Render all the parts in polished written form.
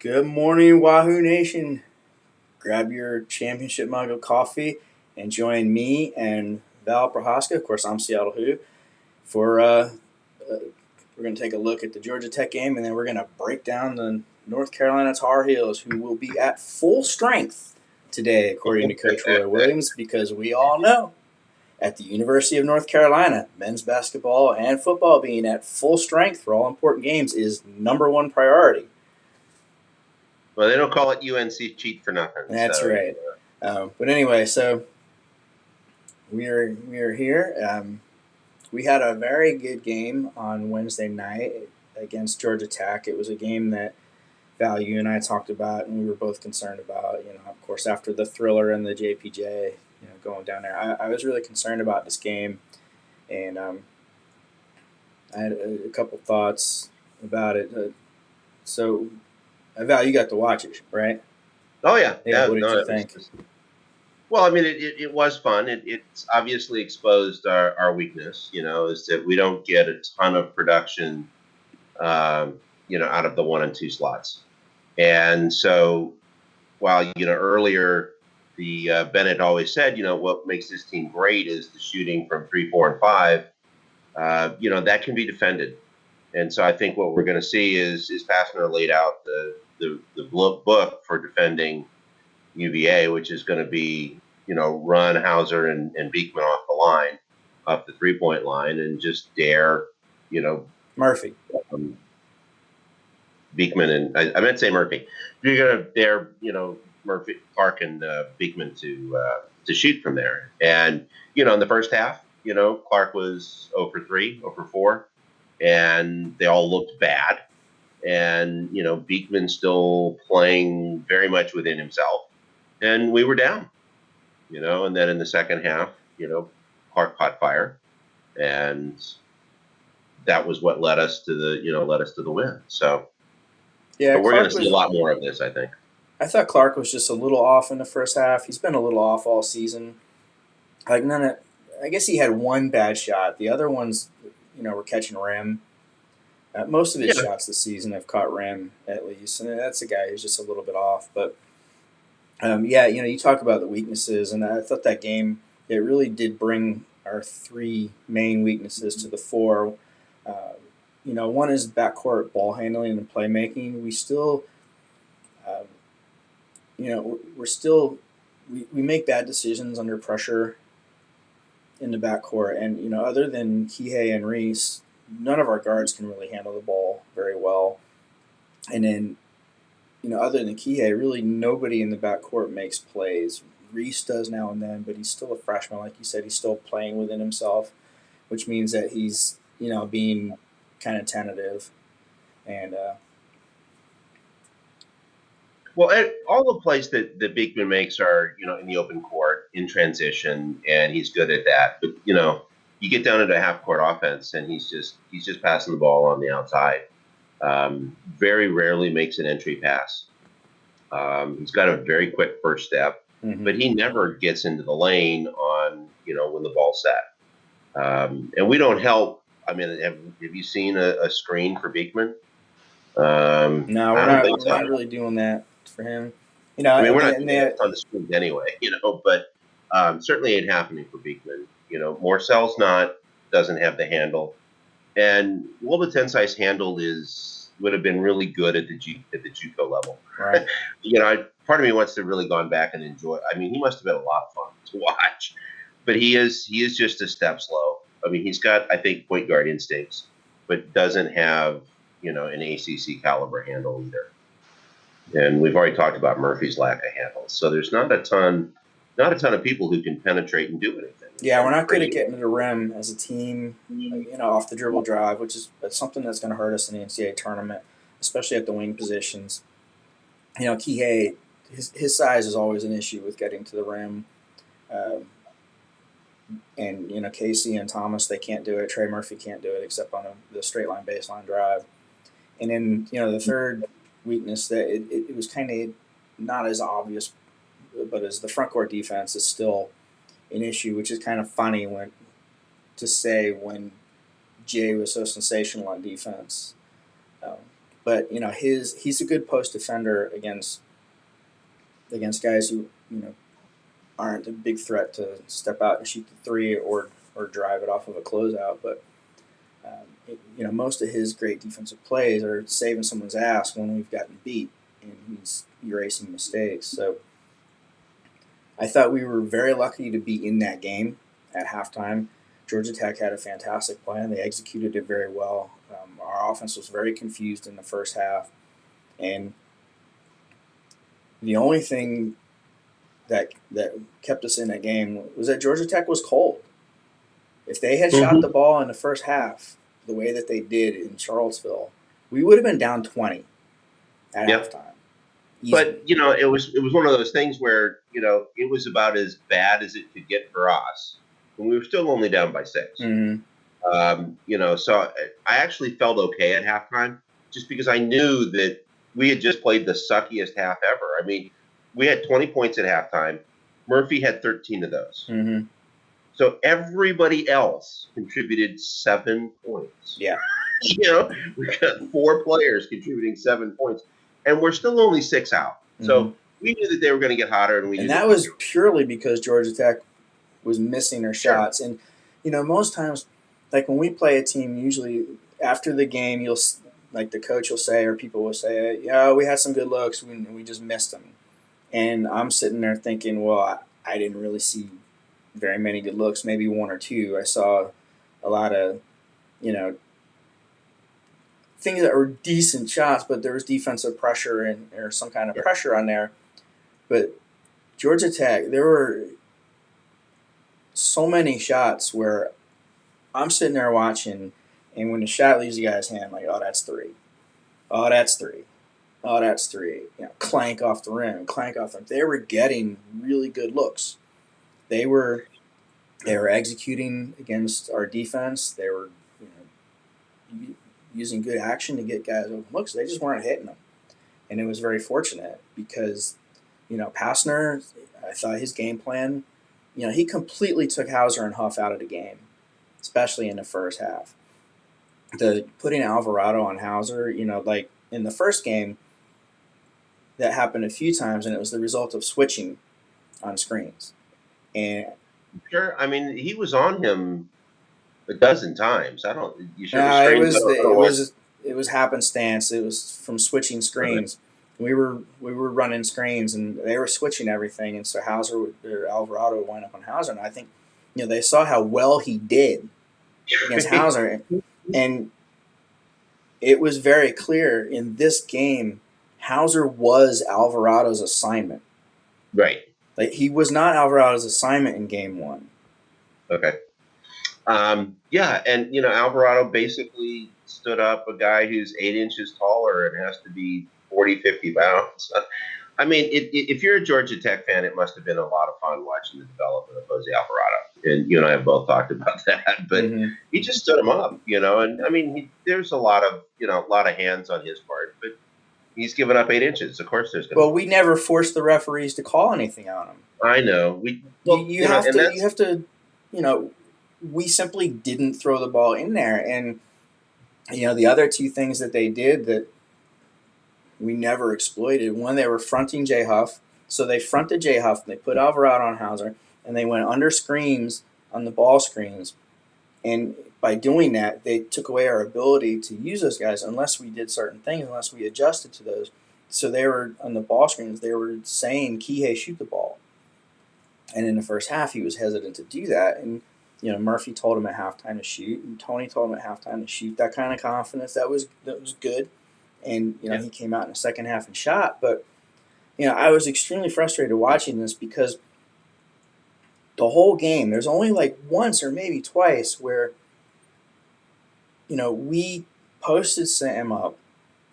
Good morning, Wahoo Nation. Grab your championship mug of coffee and join me and Val Prochaska. Of course, I'm Seattle Who. For we're going to take a look at the Georgia Tech game, and then we're going to break down the North Carolina Tar Heels, who will be at full strength today, according to Coach Roy Williams, because we all know at the University of North Carolina, men's basketball and football being at full strength for all important games is number one priority. Well, they don't call it UNC cheat for nothing. That's right. But anyway, so we are here. We had a very good game on Wednesday night against Georgia Tech. It was a game that Val, you and I talked about, and we were both concerned about. Of course, after the thriller and the JPJ, going down there, I was really concerned about this game, and I had a couple thoughts about it. So, Val, you got to watch it, right? Oh yeah. What did you think? Well, I mean, it was fun. It's obviously exposed our weakness. Is that we don't get a ton of production, out of the 1 and 2 slots. And so, while earlier the Bennett always said, what makes this team great is the shooting from 3, 4, and 5. That can be defended. And so I think what we're going to see is Passner laid out the book for defending UVA, which is going to be, run Hauser and Beekman off the line, off the 3-point line, and just dare, Murphy. Beekman and I meant to say Murphy. You're going to dare, Murphy, Clark, and Beekman to shoot from there. And in the first half, Clark was 0 for 3, 0 for 4, and they all looked bad. And Beekman still playing very much within himself, and we were down. And then in the second half, Clark caught fire, and that was what led us to the win. So. Yeah, but we're going to see a lot more of this, I think. I thought Clark was just a little off in the first half. He's been a little off all season. I guess he had one bad shot. The other ones, were catching rim. Most of his shots this season have caught rim at least, and that's a guy who's just a little bit off. But you talk about the weaknesses, and I thought that game it really did bring our three main weaknesses to the fore. One is backcourt ball handling and playmaking. We still, we make bad decisions under pressure in the backcourt. And, other than Kihei and Reese, none of our guards can really handle the ball very well. And then, other than Kihei, really nobody in the backcourt makes plays. Reese does now and then, but he's still a freshman. Like you said, he's still playing within himself, which means that he's, being kind of tentative, and all the plays that Beekman makes are in the open court in transition, and he's good at that. But you get down into a half court offense, and he's just passing the ball on the outside. Very rarely makes an entry pass. He's got a very quick first step, but he never gets into the lane on when the ball's set. And we don't help. I mean, have you seen a screen for Beekman? No, we're not really doing that for him. we're not doing that on the screens anyway, but certainly ain't happening for Beekman. Morcell's doesn't have the handle, and Wilba Tensai's handle would have been really good at the JUCO level. Right. Part of me wants to really gone back and enjoy. I mean, he must have been a lot of fun to watch, but he is just a step slow. I mean, he's got, I think, point guard instincts, but doesn't have, an ACC caliber handle either. And we've already talked about Murphy's lack of handles. So there's not a ton of people who can penetrate and do anything. Yeah, we're not good at getting to the rim as a team, off the dribble drive, which is something that's going to hurt us in the NCAA tournament, especially at the wing positions. Kihei, his size is always an issue with getting to the rim. And Casey and Thomas, they can't do it. Trey Murphy can't do it except on the straight line baseline drive. And then the third weakness that it was kind of not as obvious, but as the front court defense is still an issue, which is kind of funny when Jay was so sensational on defense. but he's a good post defender against guys who aren't a big threat to step out and shoot the three or drive it off of a closeout. But most of his great defensive plays are saving someone's ass when we've gotten beat, and he's erasing mistakes. So I thought we were very lucky to be in that game at halftime. Georgia Tech had a fantastic plan. They executed it very well. Our offense was very confused in the first half, and the only thing that kept us in that game was that Georgia Tech was cold. If they had shot the ball in the first half the way that they did in Charlottesville, we would have been down 20 at halftime. Easy. But it was one of those things where it was about as bad as it could get for us, and we were still only down by 6. Mm-hmm. So I actually felt okay at halftime, just because I knew that we had just played the suckiest half ever. I mean, we had 20 points at halftime. Murphy had 13 of those. Mm-hmm. So everybody else contributed 7 points. Yeah. We got 4 players contributing 7 points, and we're still only 6 out. Mm-hmm. So we knew that they were going to get hotter, and that was purely because Georgia Tech was missing their shots. Sure. And most times, like when we play a team, usually after the game, the coach will say, or people will say, "Yeah, we had some good looks, we just missed them." And I'm sitting there thinking, well, I didn't really see very many good looks, maybe 1 or 2. I saw a lot of, things that were decent shots, but there was defensive pressure or some kind of pressure on there. But Georgia Tech, there were so many shots where I'm sitting there watching, and when the shot leaves the guy's hand, I'm like, oh, that's 3. Oh, that's 3. Oh, that's 3. Clank off the rim, clank off the rim. They were getting really good looks. They were executing against our defense. They were using good action to get guys open looks. They just weren't hitting them. And it was very fortunate because, Pastner, I thought his game plan, he completely took Hauser and Huff out of the game, especially in the first half. Putting Alvarado on Hauser, like in the first game, that happened a few times, and it was the result of switching on screens. And sure, I mean, he was on him a dozen times. You sure it was happenstance. It was from switching screens. We were running screens, and they were switching everything, and so Alvarado would wind up on Hauser, and I think they saw how well he did against Hauser, and it was very clear in this game Hauser was Alvarado's assignment. Right. Like, he was not Alvarado's assignment in game 1. Okay. Yeah, and Alvarado basically stood up a guy who's 8 inches taller and has to be 40, 50 pounds. I mean, if you're a Georgia Tech fan, it must have been a lot of fun watching the development of Jose Alvarado. And you and I have both talked about that. But he just stood him up, and I mean, there's a lot of hands on his part, but he's given up 8 inches. Of course, there's going to. Well, we never forced the referees to call anything on him. I know. You have to. We simply didn't throw the ball in there, and the other 2 things that they did that we never exploited. One, they were fronting Jay Huff, so they fronted Jay Huff, and they put Alvarado on Hauser, and they went under screens on the ball screens, and by doing that, they took away our ability to use those guys unless we did certain things, unless we adjusted to those. So they were on the ball screens. They were saying, Kihei, shoot the ball. And in the first half, he was hesitant to do that. And, Murphy told him at halftime to shoot, and Tony told him at halftime to shoot. That kind of confidence, that was good. And, he came out in the second half and shot. But, I was extremely frustrated watching this because the whole game, there's only like once or maybe twice where, we posted Sam up,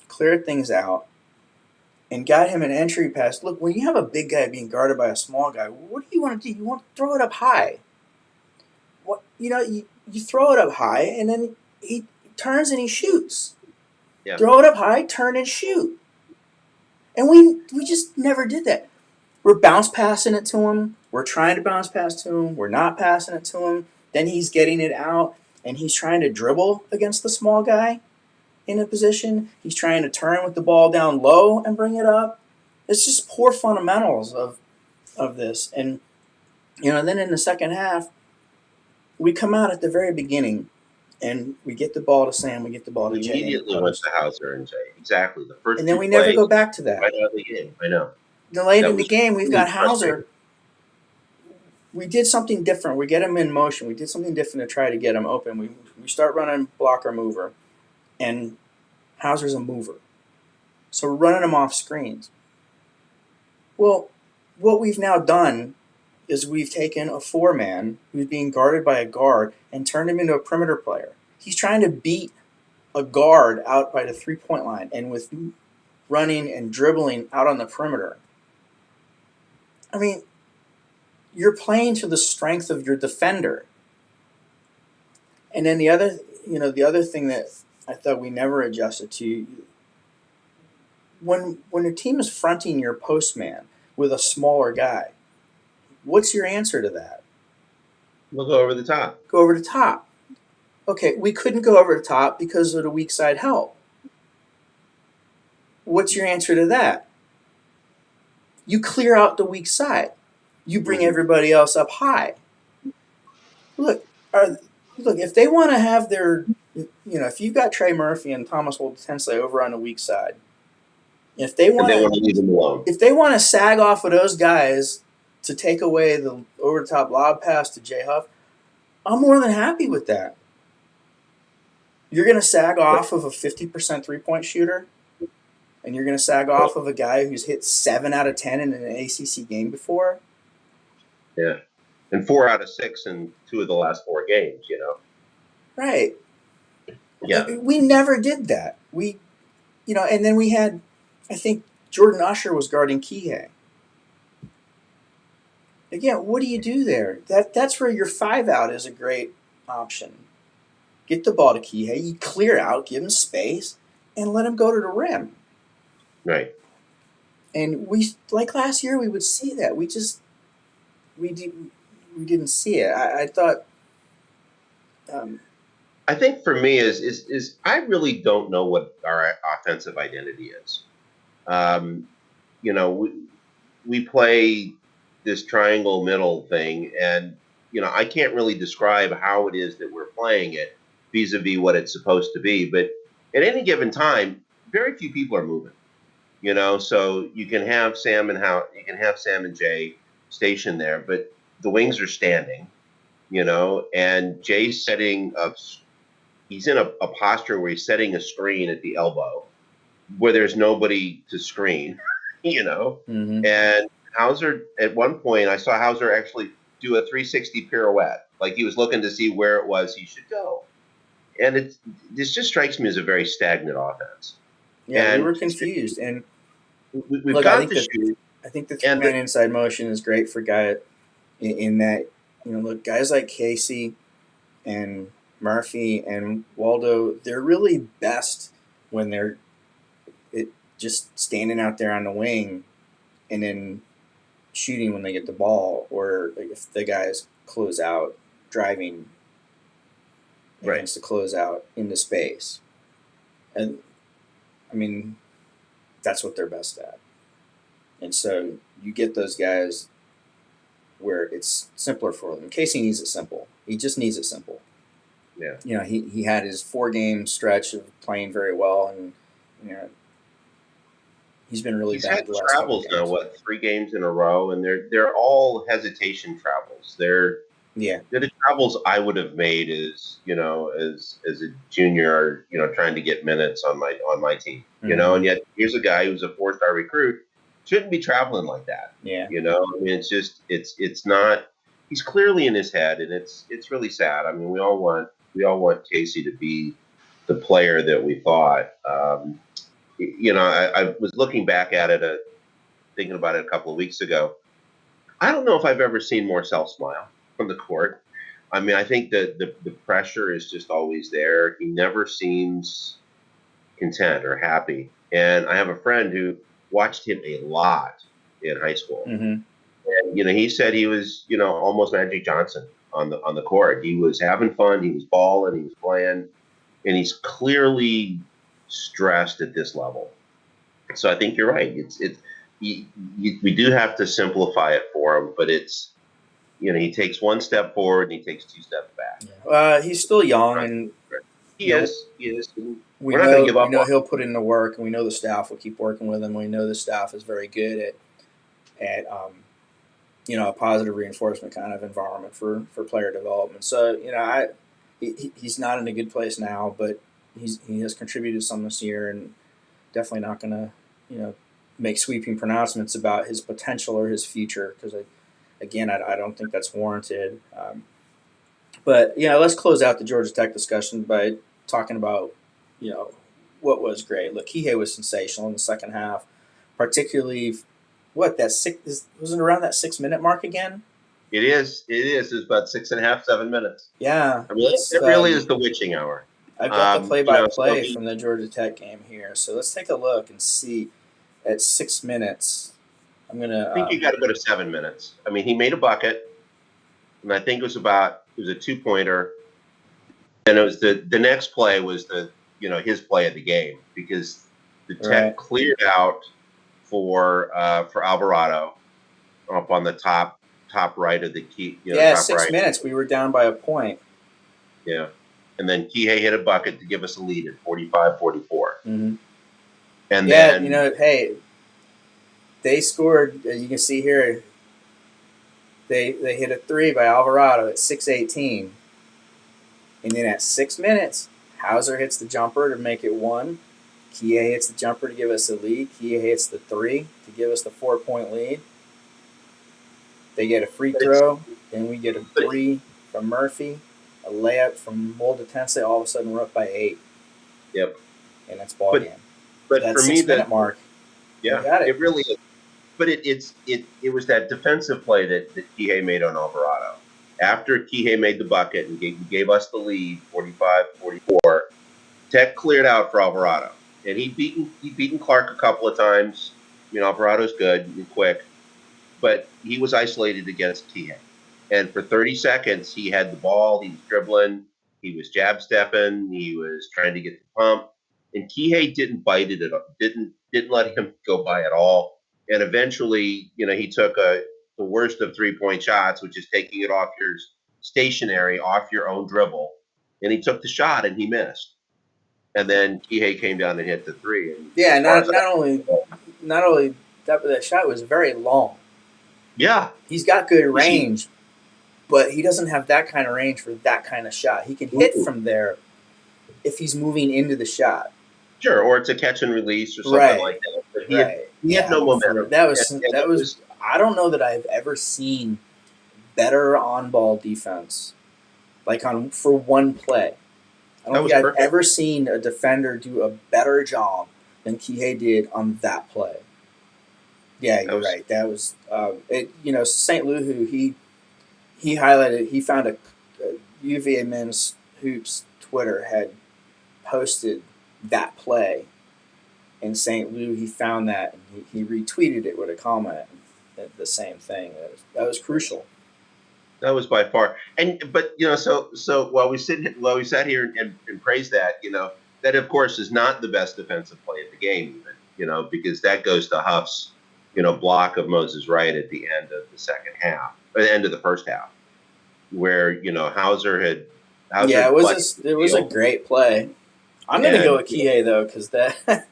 cleared things out, and got him an entry pass. Look, when you have a big guy being guarded by a small guy, what do you want to do? You want to throw it up high. You throw it up high, and then he turns and he shoots. Yeah. Throw it up high, turn and shoot. And we just never did that. We're bounce passing it to him. We're trying to bounce pass to him. We're not passing it to him. Then he's getting it out, and he's trying to dribble against the small guy. in a position. He's trying to turn with the ball down low and bring it up. It's just poor fundamentals of this. And, then in the second half, we come out at the very beginning and we get the ball to Sam, we get the ball to We Jay in the immediately went post. to Hauser and Jay. Exactly. The And first then two we never plays, go back to that. right out of the game. I know. Then late That in the was game, we've really got frustrating. Hauser. We did something different. We get him in motion. We did something different to try to get him open. We start running blocker mover, and Hauser's a mover. So we're running him off screens. Well, what we've now done is we've taken a four-man who's being guarded by a guard and turned him into a perimeter player. He's trying to beat a guard out by the three-point line and with running and dribbling out on the perimeter. I mean, you're playing to the strength of your defender. And then the other thing that I thought we never adjusted to, when a team is fronting your postman with a smaller guy, what's your answer to that? We'll go over the top. Go over the top. Okay, we couldn't go over the top because of the weak side help. What's your answer to that? You clear out the weak side. You bring everybody else up high. Look, if they want to have their, if you've got Trey Murphy and Thomas Woldensley over on the weak side, if they And want they want to leave him alone. if they want to sag off of those guys to take away the over the top lob pass to Jay Huff, I'm more than happy with that. You're going to sag off of a 50% 3-point shooter, and you're going to sag off of a guy who's hit 7 out of 10 in an ACC game before. Yeah. And 4 out of 6 in 2 of the last 4 games, Right. Yeah. We never did that. And then we had, I think Jordan Usher was guarding Kihei. Again, what do you do there? That's where your 5-out is a great option. Get the ball to Kihei, you clear out, give him space, and let him go to the rim. Right. And we, like last year, we would see that. We didn't see it. I thought. I think for me is I really don't know what our offensive identity is. We play this triangle middle thing, and I can't really describe how it is that we're playing it vis-a-vis what it's supposed to be. But at any given time, very few people are moving. So you can have Sam and Jay stationed there, but the wings are standing. And Jay's he's in a posture where he's setting a screen at the elbow where there's nobody to screen, Mm-hmm. And Hauser, at one point, I saw Hauser actually do a 360 pirouette, like he was looking to see where it was he should go. And this just strikes me as a very stagnant offense. Yeah, we And were confused. And we've look, got the shoot. I think the 3-man inside motion is great for guys in that, guys like Casey and Murphy and Waldo, they're really best when they're just standing out there on the wing and then shooting when they get the ball, or if the guys close out, driving against the closeout into space. And, I mean, that's what they're best at. And so you get those guys where it's simpler for them. Casey needs it simple. He just needs it simple. Yeah. He had his 4-game stretch of playing very well, and he's been really bad the last couple travels games. now, 3 games in a row, and they're all hesitation travels. They're the travels I would have made as a junior, trying to get minutes on my team, and yet here's a guy who's a 4-star recruit, shouldn't be traveling like that. Yeah. I mean, it's not. He's clearly in his head, and it's really sad. I mean, we all want Casey to be the player that we thought. I was looking back at it, thinking about it a couple of weeks ago. I don't know if I've ever seen Morcel smile from the court. I mean, I think that the pressure is just always there. He never seems content or happy. And I have a friend who watched him a lot in high school. Mm-hmm. And, he said he was, almost Magic Johnson on the court. He was having fun. He was balling. He was playing. And he's clearly stressed at this level. So I think you're right. We do have to simplify it for him, but it's, he takes one step forward and he takes two steps back. He's still young, Right. and He is. we We're not going to give we up know on him. he'll put in the work, and we know the staff will keep working with him. We know the staff is very good at a positive reinforcement kind of environment for player development. So he's not in a good place now, but he has contributed some this year, and definitely not going to make sweeping pronouncements about his potential or his future, because I don't think that's warranted. But let's close out the Georgia Tech discussion by talking about what was great. Look, Kihei was sensational in the second half, particularly was it around that 6 minute mark again? It is. It's about 6.5, 7 minutes. Yeah, I mean, it really is the witching hour. I've got the So play-by-play from the Georgia Tech game here, so let's take a look and see at 6 minutes. I'm gonna. I think you got to go to 7 minutes. I mean, he made a bucket, and I think it was a 2-pointer, and it was the next play was his play of the game, because the Tech cleared out for Alvarado up on the top right of the key. Top 6 minutes. We were down by a point. Yeah, and then Kihei hit a bucket to give us a lead at 45-44. Mm-hmm. And then hey, they scored. As you can see here, they hit a 3 by Alvarado at 6:18, and then at 6 minutes, Hauser hits the jumper to make it 1. Kihei hits the jumper to give us a lead. Kihei hits the 3 to give us the 4-point lead. They get a free throw, then we get a 3 from Murphy, a layup from Moldatense. All of a sudden, we're up by 8. Yep. And that's ball game. But that for me, 6 minute mark. Yeah, it really is. But it was that defensive play that Kihei made on Alvarado. After Kihei made the bucket and gave us the lead, 45-44, Tech cleared out for Alvarado. And he'd beaten Clark a couple of times. Alvarado's good and quick, but he was isolated against Kihei. And for 30 seconds, he had the ball. He was dribbling. He was jab stepping. He was trying to get the pump. And Kihei didn't bite it at all. Didn't let him go by at all. And eventually, he took the worst of 3-point shots, which is taking it off your stationary, off your own dribble. And he took the shot and he missed. And then Kihei came down and hit the 3. And not only that shot was very long. Yeah, he's got good range, but he doesn't have that kind of range for that kind of shot. He can hit from there if he's moving into the shot. Sure, or it's a catch and release or something like that. But he had no momentum. That was. I don't know that I've ever seen better on-ball defense, for one play. I don't think I've ever seen a defender do a better job than Kihei did on that play. Yeah, you're right. That was St. Luhu. He highlighted. He found a UVA men's hoops Twitter had posted that play in St. Louis. He found that and he retweeted it with a comment. The same thing. That was crucial. That was by far, but so while we sat here and praised that, that of course is not the best defensive play of the game, even, because that goes to Huff's, block of Moses Wright at the end of the second half, or the end of the first half, where Hauser it was a great play. I'm going to go with Kihei though, because that.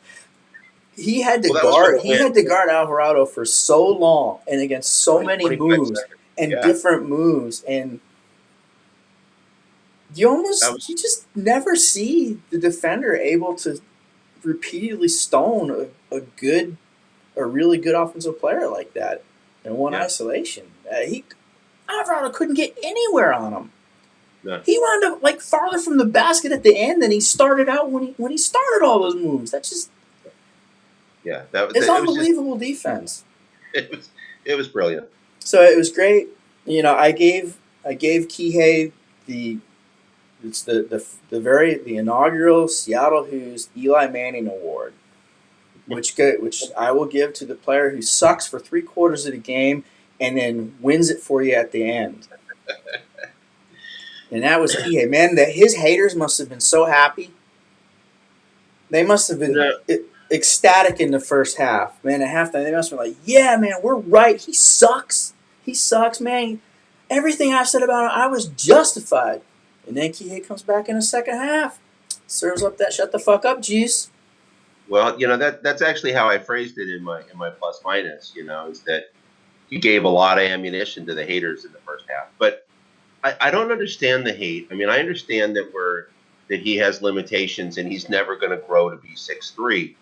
He had to guard Alvarado for so long and against so many moves and different moves, and you just never see the defender able to repeatedly stone a really good offensive player like that in one isolation. Alvarado couldn't get anywhere on him. Yeah. He wound up farther from the basket at the end than he started out when he started all those moves. That's just. Yeah, it's unbelievable defense. It was brilliant. So it was great. I gave Kihei the inaugural Seattle Who's Eli Manning Award, which I will give to the player who sucks for 3/4 of the game and then wins it for you at the end. And that was Kihei. Man, his haters must have been so happy. They must have You been know, ecstatic in the first half, man. At halftime, they must have been like, "Yeah, man, we're right. He sucks. He sucks, man. Everything I said about him, I was justified." And then Kihei comes back in the second half, serves up that "shut the fuck up" juice. well, that's actually how I phrased it in my plus minus. Is that he gave a lot of ammunition to the haters in the first half, but I don't understand the hate. I mean, I understand that he has limitations and he's never going to grow to be 6'3".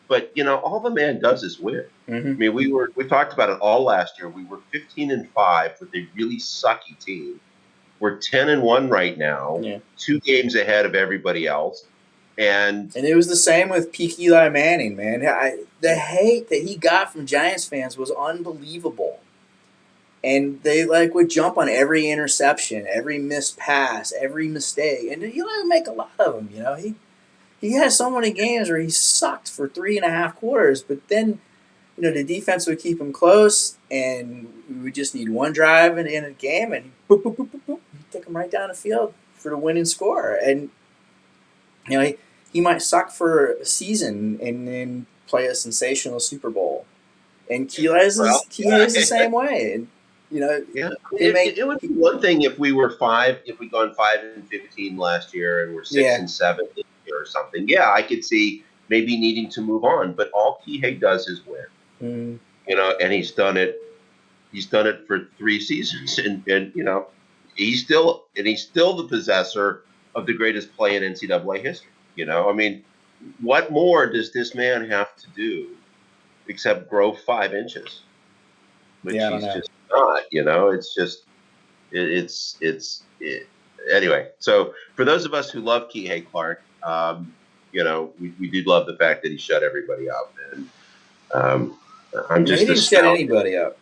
But all the man does is win. Mm-hmm. I mean, we talked about it all last year. We were 15-5 with a really sucky team. We're 10-1 right now, Yeah. 2 games ahead of everybody else, and And it was the same with peak Eli Manning, man. The hate that he got from Giants fans was unbelievable. And they would jump on every interception, every missed pass, every mistake. And Eli would make a lot of them, He has so many games where he sucked for 3.5 quarters, but then, the defense would keep him close, and we would just need one drive in the end of the game, and boop, boop, boop, boop, boop, he'd take him right down the field for the winning score. And, he might suck for a season and then play a sensational Super Bowl. And well, Kihei's the yeah, same way. And, yeah. they make, It would be one thing if we'd gone 5-15 last year and we're six yeah. and seven this year or something. Yeah, I could see maybe needing to move on, but all Kihei does is win. Mm, And he's done it. He's done it for 3 seasons, and he's still the possessor of the greatest play in NCAA history. I mean, what more does this man have to do except grow 5 inches, which yeah, I don't he's know. just not. It's just anyway. So for those of us who love Kihei Clark, we do love the fact that he shut everybody up, and I'm He just didn't shut astounded. anybody up.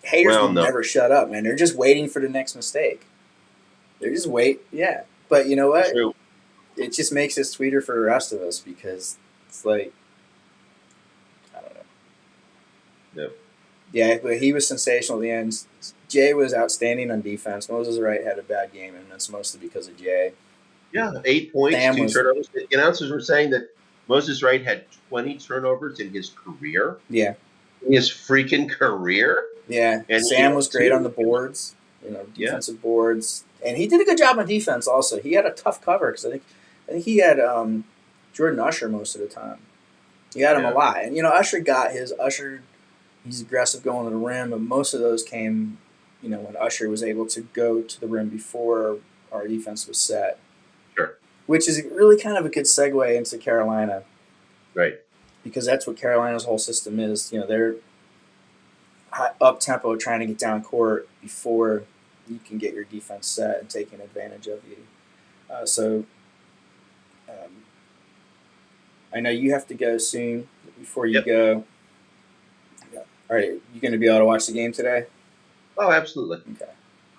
Haters Well, will no, never shut up, man. They're just waiting for the next mistake. They're just yeah. But you know what? true. It just makes it sweeter for the rest of us because it's like, I don't know. No. Yeah, but he was sensational at the end. Jay was outstanding on defense. Moses Wright had a bad game, and that's mostly because of Jay. Yeah, 8 points, Sam two was, turnovers. The announcers were saying that Moses Wright had 20 turnovers in his career. yeah, In his freaking career, yeah. and he Sam had was great on the two. boards, Yeah, defensive boards, and he did a good job on defense. Also, he had a tough cover because I think he had Jordan Usher most of the time. He had him a yeah, lot, and Usher got his Usher. He's aggressive going to the rim, but most of those came, when Usher was able to go to the rim before our defense was set, sure, which is really kind of a good segue into Carolina right. because that's what Carolina's whole system is. They're up tempo trying to get down court before you can get your defense set and taking advantage of you. So um, I know you have to go soon. Before you Yep. go, all right, you going to be able to watch the game today? Oh, absolutely. Okay.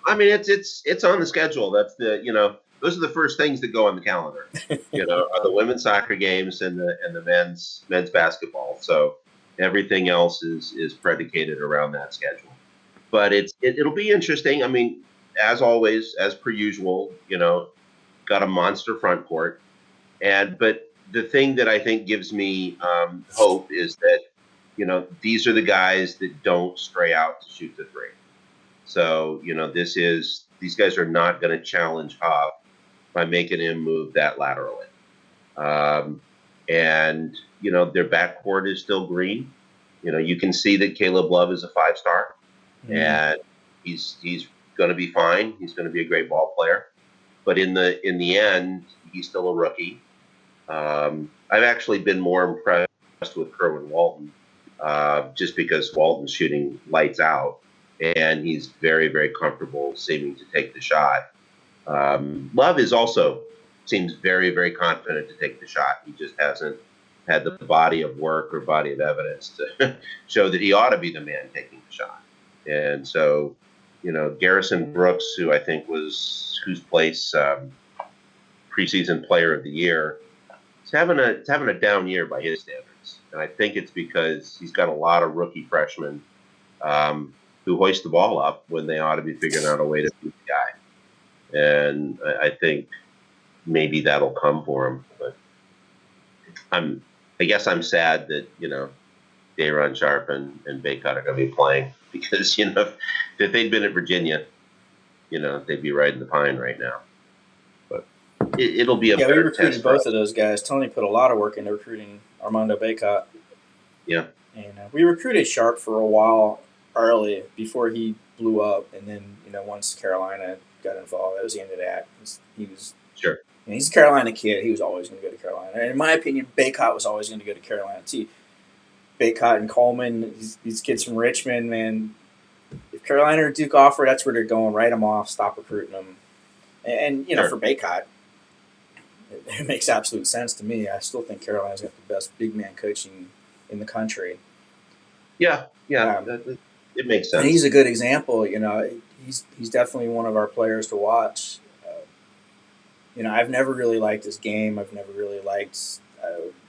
I mean, it's on the schedule. That's those are the first things that go on the calendar. Are the women's soccer games and the men's basketball. So everything else is predicated around that schedule. But it'll be interesting. I mean, as always, as per usual, got a monster front court. But the thing that I think gives me hope is that these are the guys that don't stray out to shoot the three. So these guys are not going to challenge Huff by making him move that laterally. Um, and their backcourt is still green. You can see that Caleb Love is a 5-star, Mm. and he's going to be fine. He's going to be a great ball player. But in the end, he's still a rookie. I've actually been more impressed with Kerwin Walton, just because Walton's shooting lights out, and he's very, very comfortable seeming to take the shot. Love is also seems very, very confident to take the shot. He just hasn't had the body of work or body of evidence to show that he ought to be the man taking the shot. And so, Garrison Brooks, who I think was whose place preseason player of the year, is having a down year by his standards. And I think it's because he's got a lot of rookie freshmen who hoist the ball up when they ought to be figuring out a way to beat the guy. And I think maybe that'll come for him. But I guess I'm sad that Dayron Sharp and Baycott are going to be playing because if they'd been at Virginia, they'd be riding the pine right now. But it'll be a Yeah, we better recruited test for both us. of those guys. Tony put a lot of work into recruiting Armando Baycott. Yeah. And we recruited Sharp for a while early before he blew up, and then once Carolina got involved, that was the end of that. He was Sure. he's a Carolina kid. He was always going to go to Carolina. And in my opinion, Baycott was always going to go to Carolina too. Baycott and Coleman, these kids from Richmond, man. If Carolina or Duke offer, that's where they're going. Write them off. Stop recruiting them. And Sure. for Baycott, it makes absolute sense to me. I still think Carolina's got the best big man coaching in the country. Yeah. Um, It makes and sense. he's a good example. He's definitely one of our players to watch. I've never really liked his game. I've never really liked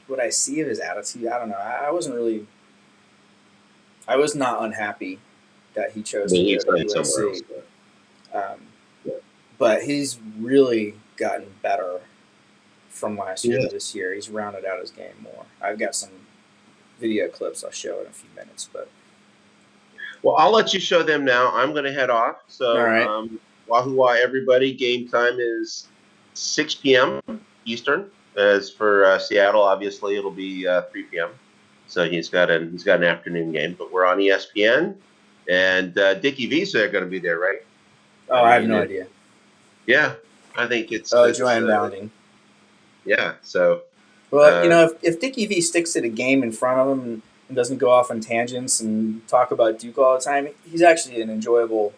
what I see of his attitude. I don't know. I wasn't really. I was not unhappy that he I chose to mean, go he's to signed somewhere else. UNC. But he's really gotten better from last year Yeah. to this year. He's rounded out his game more. I've got some video clips I'll show in a few minutes. But Well, I'll let you show them now. I'm going to head off. all So, right, Wahoo, everybody. Game time is 6 p.m. Eastern. As for Seattle, obviously it'll be 3 p.m. So he's got an afternoon game. But we're on ESPN, and Dickie Visa are going to be there, right? I have no idea. Yeah, I think it's Joanne Bounding. yeah. So well, if Dickie V sticks to the game in front of him and doesn't go off on tangents and talk about Duke all the time, he's actually an enjoyable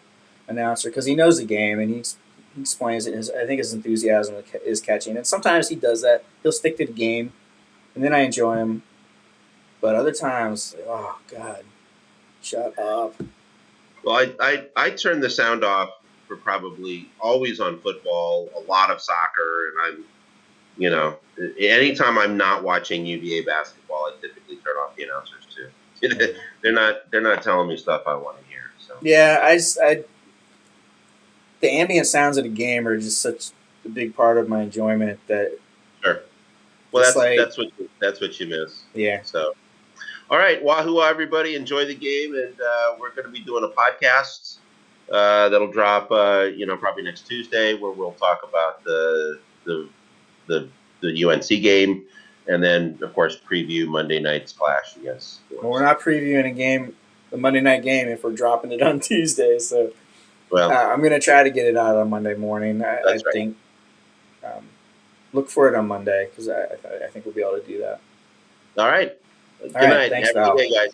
announcer because he knows the game and he explains it. I think his enthusiasm is catching, and sometimes he does that. He'll stick to the game, and then I enjoy him. But other times, oh God, shut up. well, I turn the sound off for probably always on football, a lot of soccer, and anytime I'm not watching UVA basketball, I typically turn off the announcers too. they're not telling me stuff I want to hear. So Yeah, the ambient sounds of the game are just such a big part of my enjoyment that sure. Well, just like that's what you miss. yeah. So all right, Wahoo, everybody, enjoy the game, and we're going to be doing a podcast that'll drop, probably next Tuesday, where we'll talk about the UNC game, and then of course preview Monday night's clash against. Well, we're not previewing the Monday night game, if we're dropping it on Tuesday. So I'm going to try to get it out on Monday morning. I That's right. think look for it on Monday because I think we'll be able to do that. All right. Good All right, night. thanks, Have a Val. good day, guys.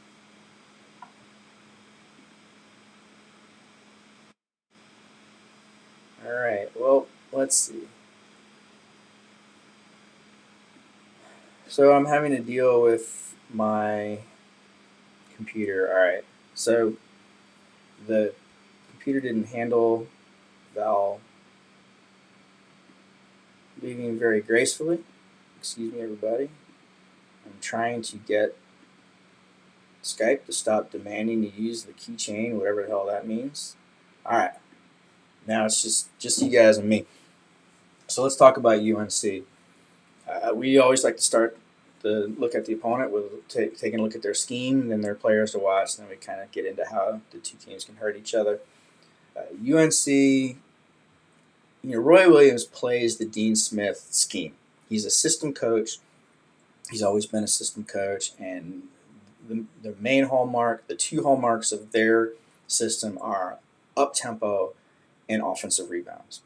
All right. Well, let's see. So I'm having to deal with my computer. All right. So the computer didn't handle Val leaving very gracefully. Excuse me, everybody. I'm trying to get Skype to stop demanding to use the keychain, whatever the hell that means. All right. Now it's just you guys and me. So let's talk about UNC. We always like to start the look at the opponent with taking a look at their scheme and then their players to watch. And then we kind of get into how the two teams can hurt each other. UNC, Roy Williams plays the Dean Smith scheme. He's a system coach. He's always been a system coach, and the main hallmark, the two hallmarks of their system are up tempo and offensive rebounds.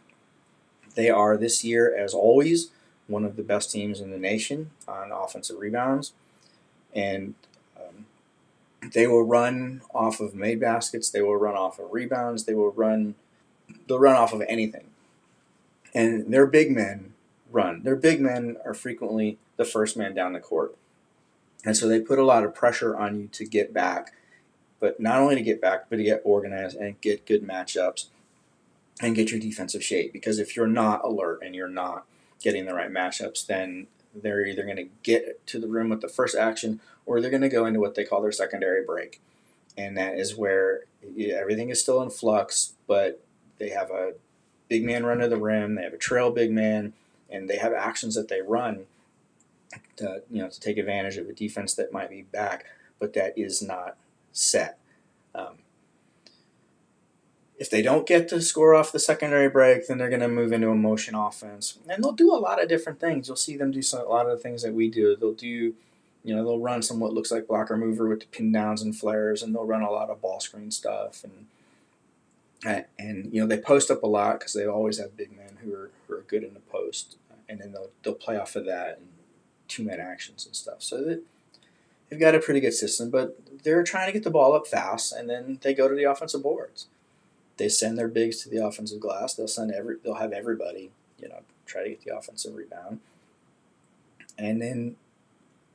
They are this year, as always, one of the best teams in the nation on offensive rebounds, and they will run off of made baskets. They will run off of rebounds. They'll run off of anything. And their big men run. Their big men are frequently the first man down the court. And so they put a lot of pressure on you to get back, but not only to get back, but to get organized and get good matchups and get your defensive shape. Because if you're not alert and you're not getting the right matchups, then they're either going to get to the rim with the first action or they're going to go into what they call their secondary break. And that is where everything is still in flux, but they have a big man run to the rim, they have a trail big man, and they have actions that they run. to take advantage of a defense that might be back, but that is not set. Um, if they don't get to score off the secondary break, then they're going to move into a motion offense, and they'll do a lot of different things. You'll see them do a lot of the things that we do. They'll do, they'll run some what looks like blocker mover with the pin downs and flares, and they'll run a lot of ball screen stuff, and they post up a lot because they always have big men who are good in the post, and then they'll play off of that and 2-man actions and stuff. So they've got a pretty good system, but they're trying to get the ball up fast, and then they go to the offensive boards. They send their bigs to the offensive glass. They'll have everybody, try to get the offensive rebound. And then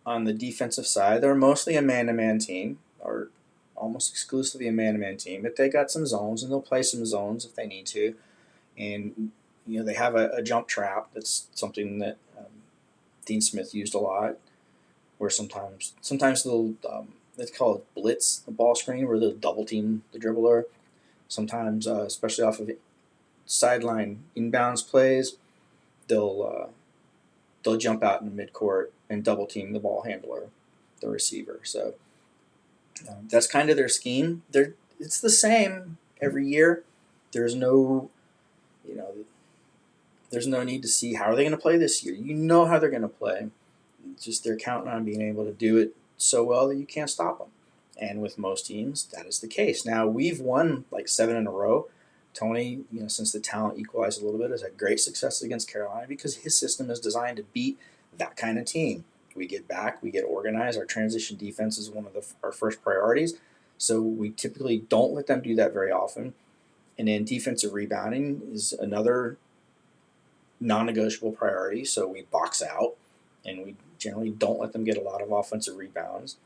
on the defensive side, they're mostly a man-to-man team, or almost exclusively a man-to-man team. But they got some zones, and they'll play some zones if they need to. And they have a jump trap. That's something that Dean Smith used a lot. Where sometimes they'll it's called blitz, the ball screen, where they'll double team the dribbler. Sometimes, especially off of sideline inbounds plays, they'll jump out in the midcourt and double team the ball handler, the receiver. So that's kind of their scheme. It's the same every year. There's no, there's no need to see how are they going to play this year. You know how they're going to play. It's just they're counting on being able to do it so well that you can't stop them. And with most teams, that is the case. Now, we've won like 7 in a row. Tony, since the talent equalized a little bit, has had great success against Carolina because his system is designed to beat that kind of team. We get back, we get organized. Our transition defense is one of our first priorities. So we typically don't let them do that very often. And then defensive rebounding is another non-negotiable priority. So we box out, and we generally don't let them get a lot of offensive rebounds.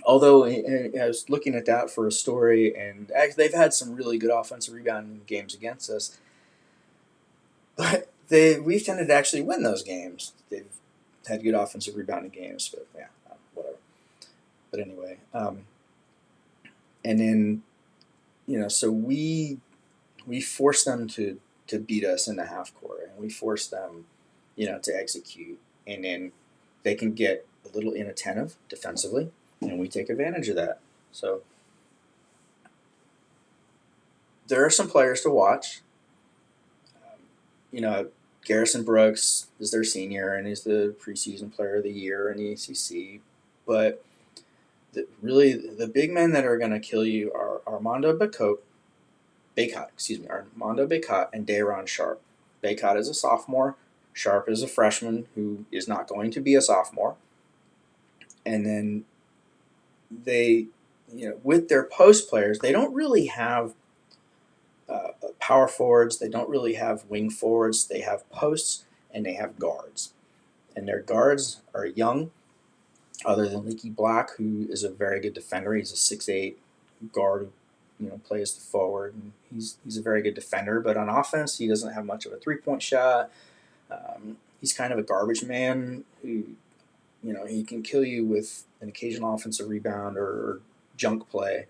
Although I was looking at that for a story, and they've had some really good offensive rebounding games against us, but we've tended to actually win those games. They've had good offensive rebounding games, but whatever. But anyway, and then so we force them to beat us in the half court, and we force them to execute, and then they can get a little inattentive defensively. And we take advantage of that. So there are some players to watch. Garrison Brooks is their senior and is the preseason player of the year in the ACC. But really, the big men that are going to kill you are Armando Bacot, and Day'Ron Sharp. Bacot is a sophomore. Sharp is a freshman who is not going to be a sophomore. And then they, with their post players, they don't really have power forwards. They don't really have wing forwards. They have posts and they have guards. And their guards are young, other than Leaky Black, who is a very good defender. He's a 6'8" guard who, plays the forward. And he's a very good defender. But on offense, he doesn't have much of a three-point shot. He's kind of a garbage man who, he can kill you with an occasional offensive rebound or junk play.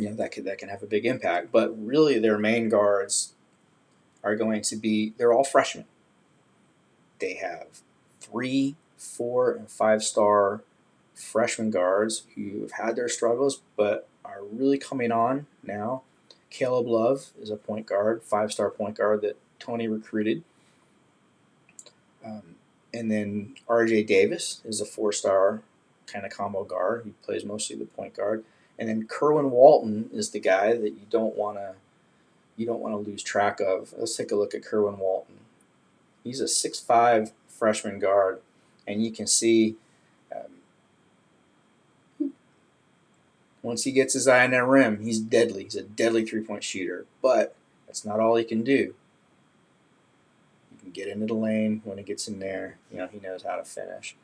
That can have a big impact. But really, their main guards are going to be, they're all freshmen. They have 3, 4, and 5-star freshman guards who have had their struggles but are really coming on now. Caleb Love is a point guard, 5-star point guard that Tony recruited. And then R.J. Davis is a 4-star kind of combo guard. He plays mostly the point guard. And then Kerwin Walton is the guy that you don't want to lose track of. Let's take a look at Kerwin Walton. He's a 6'5" freshman guard, and you can see once he gets his eye on that rim, he's deadly. He's a deadly three-point shooter. But that's not all he can do. Get into the lane when he gets in there. He knows how to finish.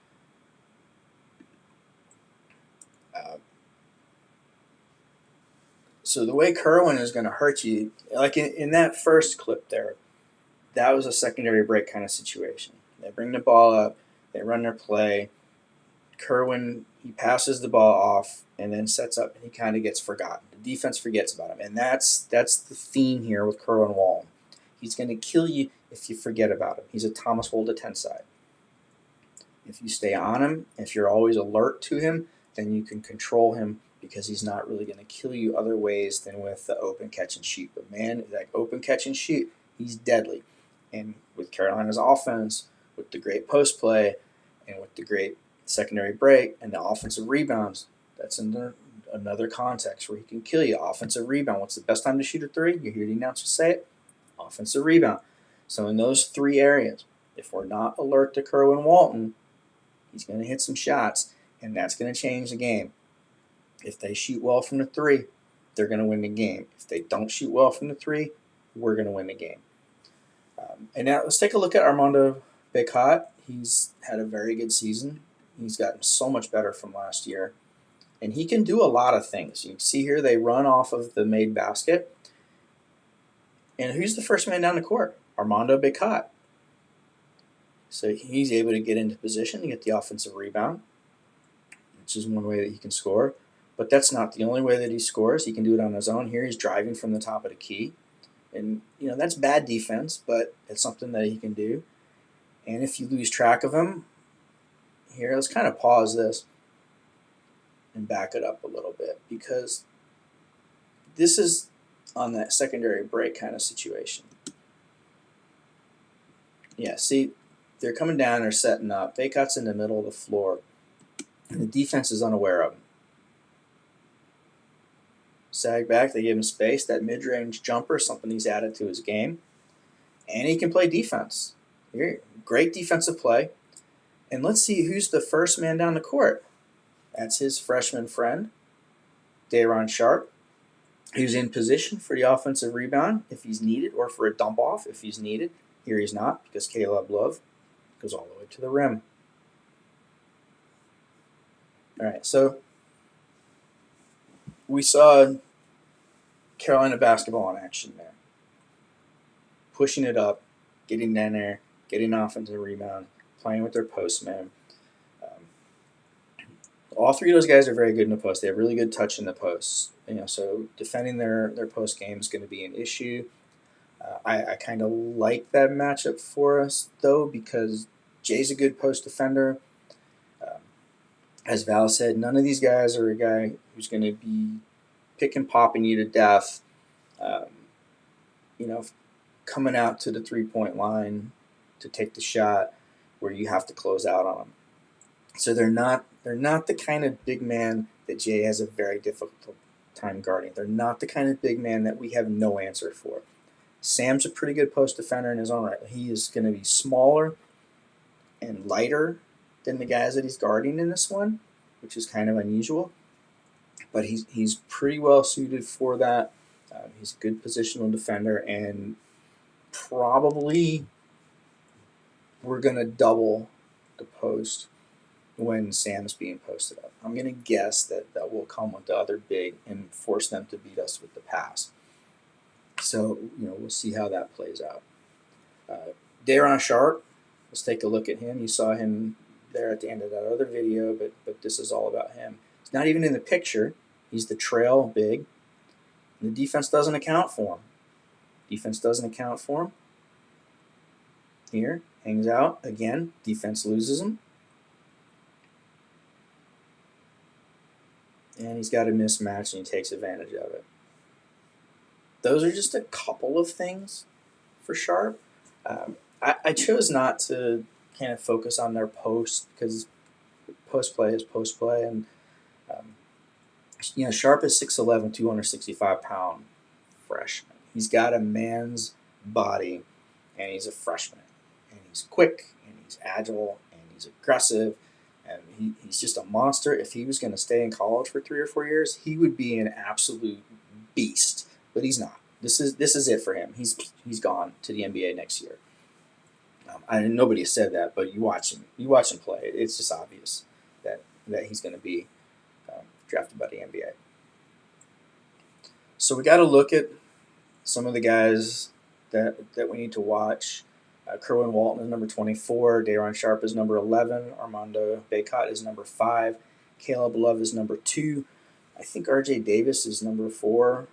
So the way Kerwin is going to hurt you, like in that first clip there, that was a secondary break kind of situation. They bring the ball up, they run their play. Kerwin, he passes the ball off and then sets up, and he kind of gets forgotten. The defense forgets about him, and that's the theme here with Kerwin Walton. He's going to kill you if you forget about him. He's a Thomas Wolde Tenside. If you stay on him, if you're always alert to him, then you can control him because he's not really going to kill you other ways than with the open catch and shoot. But man, that open catch and shoot, he's deadly. And with Carolina's offense, with the great post play, and with the great secondary break and the offensive rebounds, that's another context where he can kill you. Offensive rebound. What's the best time to shoot a three? You hear the announcer say it. Offensive rebound. So in those three areas, if we're not alert to Kerwin Walton, he's going to hit some shots, and that's going to change the game. If they shoot well from the three, they're going to win the game. If they don't shoot well from the three, we're going to win the game. And now let's take a look at Armando Bacot. He's had a very good season. He's gotten so much better from last year. And he can do a lot of things. You can see here they run off of the made basket. And who's the first man down the court? Armando Bacot. So he's able to get into position to get the offensive rebound, which is one way that he can score. But that's not the only way that he scores. He can do it on his own. Here he's driving from the top of the key. And, that's bad defense, but it's something that he can do. And if you lose track of him, here, let's kind of pause this and back it up a little bit, because this is on that secondary break kind of situation. Yeah, see, they're coming down, they're setting up. Bacot's in the middle of the floor, and the defense is unaware of him. Sag back, they give him space. That mid-range jumper is something he's added to his game. And he can play defense. Here, great defensive play. And let's see who's the first man down the court. That's his freshman friend, Day'Ron Sharpe, who's in position for the offensive rebound if he's needed, or for a dump off if he's needed. Here he's not, because Caleb Love goes all the way to the rim. All right, so we saw Carolina basketball in action there. Pushing it up, getting down there, getting offensive rebound, playing with their postman. All three of those guys are very good in the post. They have really good touch in the post. So defending their post game is going to be an issue. I kind of like that matchup for us, though, because Jay's a good post defender. As Val said, none of these guys are a guy who's going to be pick and popping you to death, coming out to the three-point line to take the shot where you have to close out on them. So they're not the kind of big man that Jay has a very difficult time guarding. They're not the kind of big man that we have no answer for. Sam's a pretty good post defender in his own right. He is going to be smaller and lighter than the guys that he's guarding in this one, which is kind of unusual. But he's pretty well suited for that. He's a good positional defender, and probably we're going to double the post when Sam's being posted up. I'm going to guess that will come with the other big and force them to beat us with the pass. So, we'll see how that plays out. Day'Ron Sharpe, let's take a look at him. You saw him there at the end of that other video, but this is all about him. He's not even in the picture. He's the trail big. And the defense doesn't account for him. Here, hangs out. Again, defense loses him. And he's got a mismatch, and he takes advantage of it. Those are just a couple of things for Sharpe. I chose not to kind of focus on their post, because post play is post play. And, Sharpe is 6'11", 265-pound freshman. He's got a man's body, and he's a freshman. And he's quick, and he's agile, and he's aggressive. And he's just a monster. If he was going to stay in college for 3 or 4 years, he would be an absolute beast. But he's not. This is it for him. He's gone to the NBA next year. Nobody said that, but you watch him play. It's just obvious that he's going to be drafted by the NBA. So we got to look at some of the guys that we need to watch. Kerwin Walton is number 24. Day'Ron Sharpe is number 11. Armando Bacot is number 5. Caleb Love is number 2. I think R.J. Davis is number 4.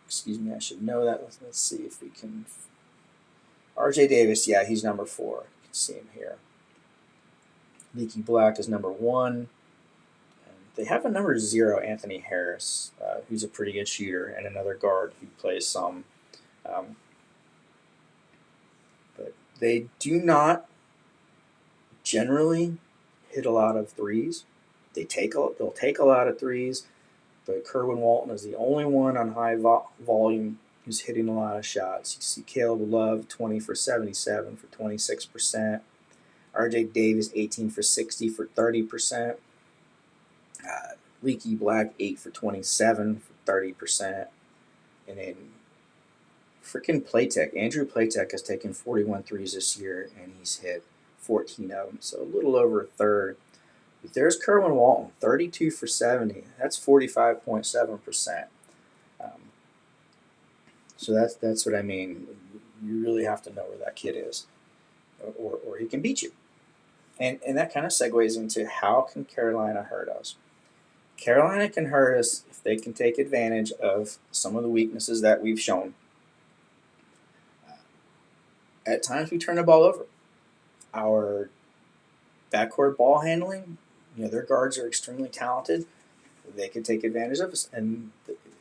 I should know that. Let's see if we can. R.J. Davis, yeah, he's number 4. You can see him here. Leaky Black is number 1. They have a number 0, Anthony Harris, who's a pretty good shooter, and another guard who plays some. Um, but they do not generally hit a lot of threes. They'll take a lot of threes, but Kerwin Walton is the only one on high volume who's hitting a lot of shots. You see Caleb Love 20 for 77 for 26%. RJ Davis 18 for 60 for 30%. Leaky Black 8 for 27 for 30%. And then freaking Playtech. Andrew Playtech has taken 41 threes this year, and he's hit 14 of them, so a little over a third. But there's Kerwin Walton, 32 for 70. That's 45.7%. So that's what I mean. You really have to know where that kid is, or he can beat you. And that kind of segues into how can Carolina hurt us? Carolina can hurt us if they can take advantage of some of the weaknesses that we've shown. At times we turn the ball over. Our backcourt ball handling, their guards are extremely talented. They can take advantage of us, and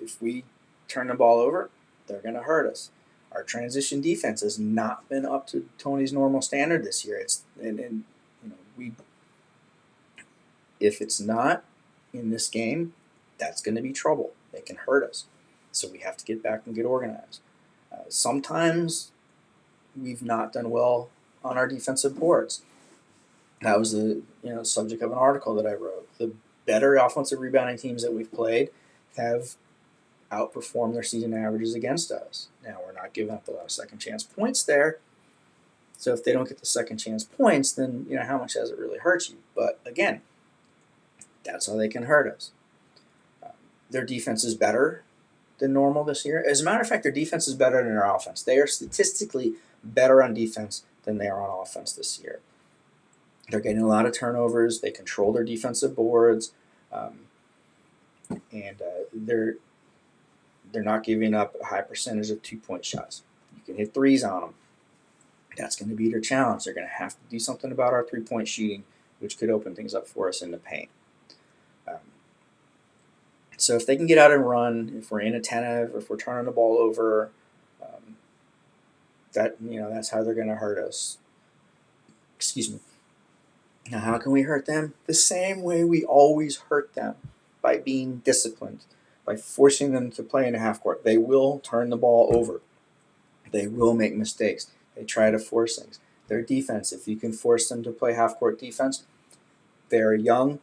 if we turn the ball over, they're going to hurt us. Our transition defense has not been up to Tony's normal standard this year. If it's not in this game, that's going to be trouble. They can hurt us, so we have to get back and get organized. Sometimes we've not done well on our defensive boards. That was the subject of an article that I wrote. The better offensive rebounding teams that we've played have outperformed their season averages against us. Now, we're not giving up a lot of second chance points there. So if they don't get the second chance points, then how much does it really hurt you? But again, that's how they can hurt us. Their defense is better than normal this year. As a matter of fact, their defense is better than their offense. They are statistically better on defense than they are on offense this year. They're getting a lot of turnovers. They control their defensive boards, and they're not giving up a high percentage of 2-point shots. You can hit threes on them. That's going to be their challenge. They're going to have to do something about our 3-point shooting, which could open things up for us in the paint. So if they can get out and run, if we're inattentive, if we're turning the ball over, that's how they're going to hurt us. Excuse me. Now, how can we hurt them? The same way we always hurt them, by being disciplined, by forcing them to play in a half court. They will turn the ball over. They will make mistakes. They try to force things. Their defense, if you can force them to play half court defense, they're young,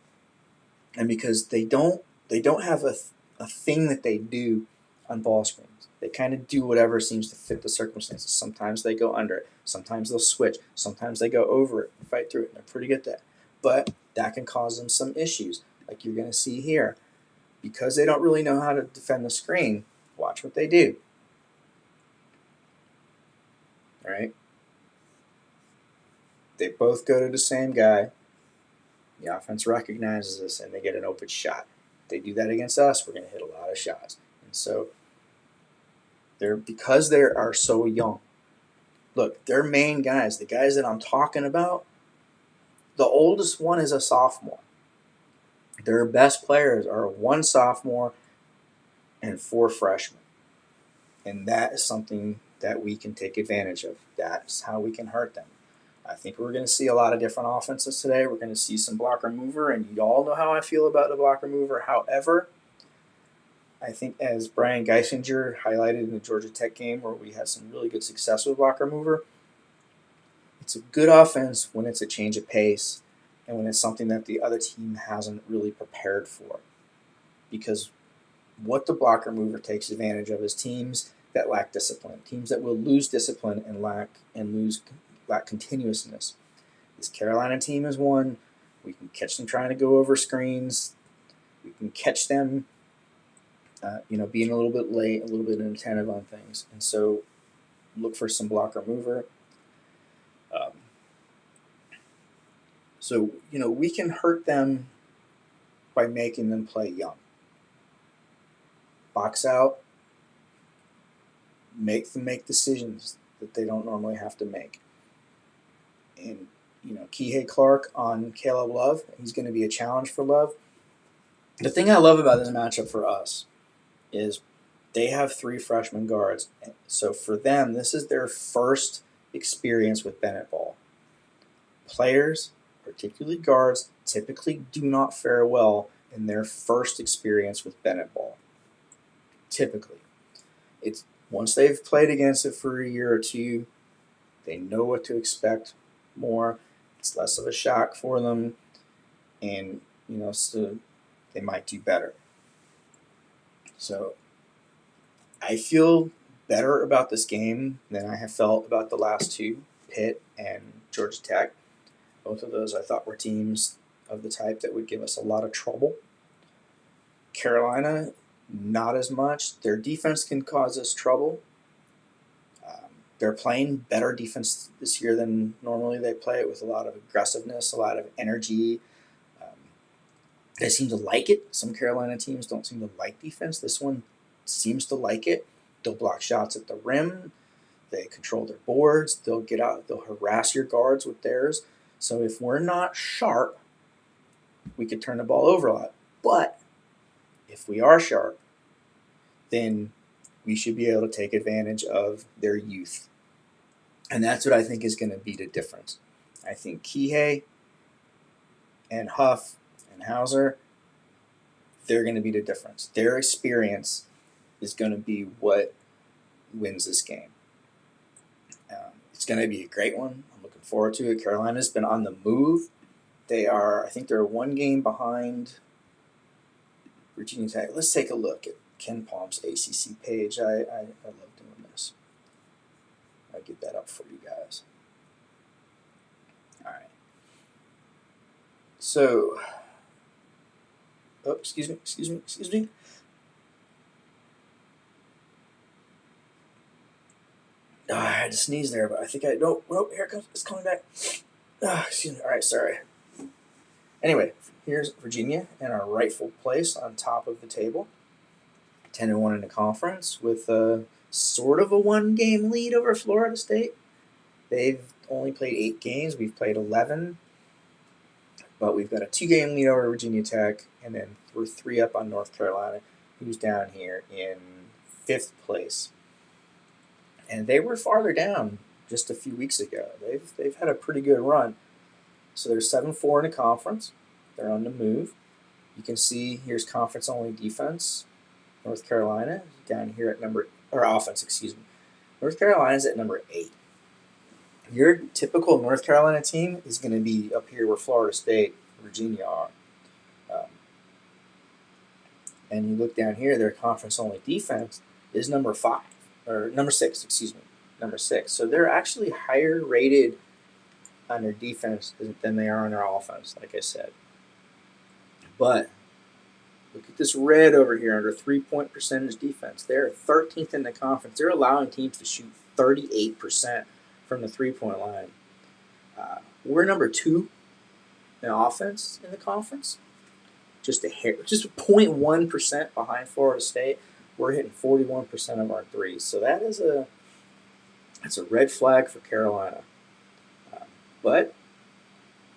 and because they don't have a thing that they do on ball screens. They kind of do whatever seems to fit the circumstances. Sometimes they go under it. Sometimes they'll switch. Sometimes they go over it and fight through it. They're pretty good at that. But that can cause them some issues, like you're going to see here. Because they don't really know how to defend the screen, watch what they do. All right? They both go to the same guy. The offense recognizes this, and they get an open shot. If they do that against us, we're going to hit a lot of shots. And so, because they are so young, look, their main guys, the guys that I'm talking about, the oldest one is a sophomore. Their best players are 1 sophomore and 4 freshmen. And that is something that we can take advantage of. That's how we can hurt them. I think we're going to see a lot of different offenses today. We're going to see some blocker mover, and you all know how I feel about the blocker mover. However, I think as Brian Geisinger highlighted in the Georgia Tech game where we had some really good success with blocker mover, it's a good offense when it's a change of pace and when it's something that the other team hasn't really prepared for. Because what the blocker mover takes advantage of is teams that lack discipline, teams that will lose discipline and lack continuousness. This Carolina team is one. We can catch them trying to go over screens. We can catch them, being a little bit late, a little bit inattentive on things. And so look for some blocker mover. We can hurt them by making them play young. Box out, make them make decisions that they don't normally have to make. And Kihei Clark on Caleb Love. He's going to be a challenge for Love. The thing I love about this matchup for us is they have 3 freshman guards. So for them, this is their first experience with Bennett ball. Players, particularly guards, typically do not fare well in their first experience with Bennett ball. Typically. It's once they've played against it for a year or two, they know what to expect more. It's less of a shock for them, and so they might do better. So I feel better about this game than I have felt about the last 2, Pitt and Georgia Tech. Both of those I thought were teams of the type that would give us a lot of trouble. Carolina, not as much. Their defense can cause us trouble. They're playing better defense this year than normally they play it, with a lot of aggressiveness, a lot of energy. They seem to like it. Some Carolina teams don't seem to like defense. This one seems to like it. They'll block shots at the rim. They control their boards. They'll get out. They'll harass your guards with theirs. So if we're not sharp, we could turn the ball over a lot. But if we are sharp, then we should be able to take advantage of their youth. And that's what I think is going to be the difference. I think Kihei and Huff and Hauser, they're going to be the difference. Their experience is going to be what wins this game. It's going to be a great one. I'm looking forward to it. Carolina's been on the move. I think they're 1 game behind Virginia Tech. Let's take a look at Ken Palm's ACC page. I love doing this. I'll get that up for you guys. All right. So, excuse me. I had to sneeze there, but I think nope, here it comes. It's coming back. Excuse me. All right, sorry. Anyway, here's Virginia in our rightful place on top of the table. 10-1 in the conference with sort of a 1-game lead over Florida State. They've only played 8 games. We've played 11. But we've got a 2-game lead over Virginia Tech, and then we're 3 up on North Carolina, who's down here in 5th place. And they were farther down just a few weeks ago. They've had a pretty good run. So they're 7-4 in the conference. They're on the move. You can see here's conference-only defense. North Carolina down here at offense, excuse me. North Carolina's at number 8. Your typical North Carolina team is going to be up here where Florida State, Virginia are. And you look down here, their conference-only defense is number 6, excuse me, number 6. So they're actually higher rated on their defense than they are on their offense, like I said. But look at this red over here under 3-point percentage defense. They're 13th in the conference. They're allowing teams to shoot 38% from the 3-point line. We're number 2 in offense in the conference. Just 0.1% behind Florida State. We're hitting 41% of our threes. So that's a red flag for Carolina. But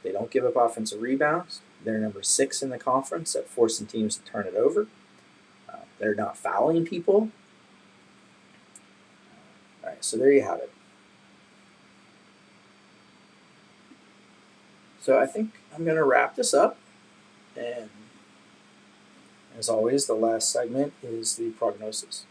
they don't give up offensive rebounds. They're number 6 in the conference at forcing teams to turn it over. They're not fouling people. All right, so there you have it. So I think I'm going to wrap this up. And as always, the last segment is the prognosis.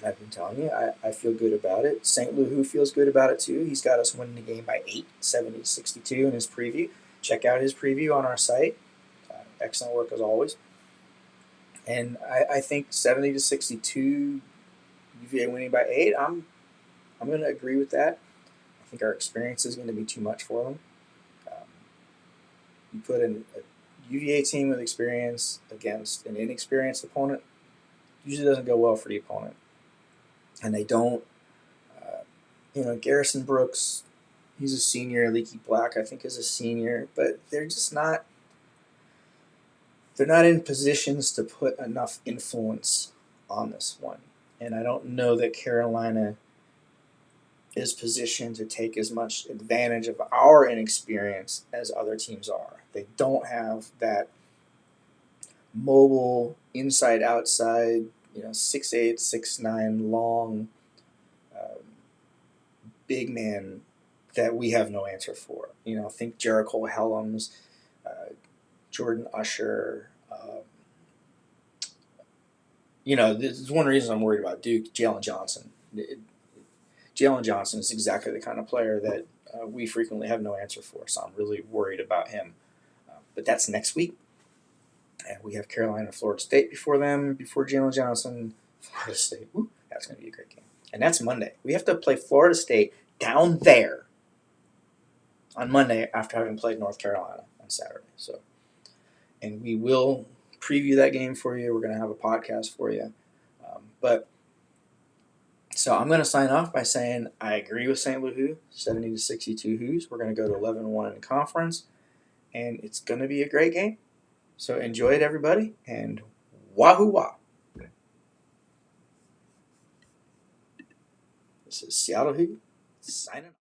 I've been telling you, I feel good about it. St. Wahoo feels good about it too. He's got us winning the game by 8, 70-62 in his preview. Check out his preview on our site. Excellent work as always. And I think 70-62, UVA winning by 8. I'm going to agree with that. I think our experience is going to be too much for them. You put in a UVA team with experience against an inexperienced opponent, usually doesn't go well for the opponent. And they don't, Garrison Brooks, he's a senior. Leaky Black, I think, is a senior. But they're just not, they're not in positions to put enough influence on this one. And I don't know that Carolina is positioned to take as much advantage of our inexperience as other teams are. They don't have that mobile inside outside, 6'8", 6'9", long big man that we have no answer for. Think Jericho Helms, Jordan Usher. This is one reason I'm worried about Duke. Jalen Johnson. Jalen Johnson is exactly the kind of player that we frequently have no answer for, so I'm really worried about him. But that's next week, and we have Carolina and Florida State before them, before Jalen Johnson. Florida State, woo, that's going to be a great game. And that's Monday. We have to play Florida State down there on Monday after having played North Carolina on Saturday. And we will preview that game for you. We're going to have a podcast for you. So I'm going to sign off by saying I agree with St. Louis, 70-62 Hoos. We're going to go to 11-1 in conference, and it's going to be a great game. So enjoy it, everybody, and Wahoo Wakeup. This is Seattle Hoo signing off.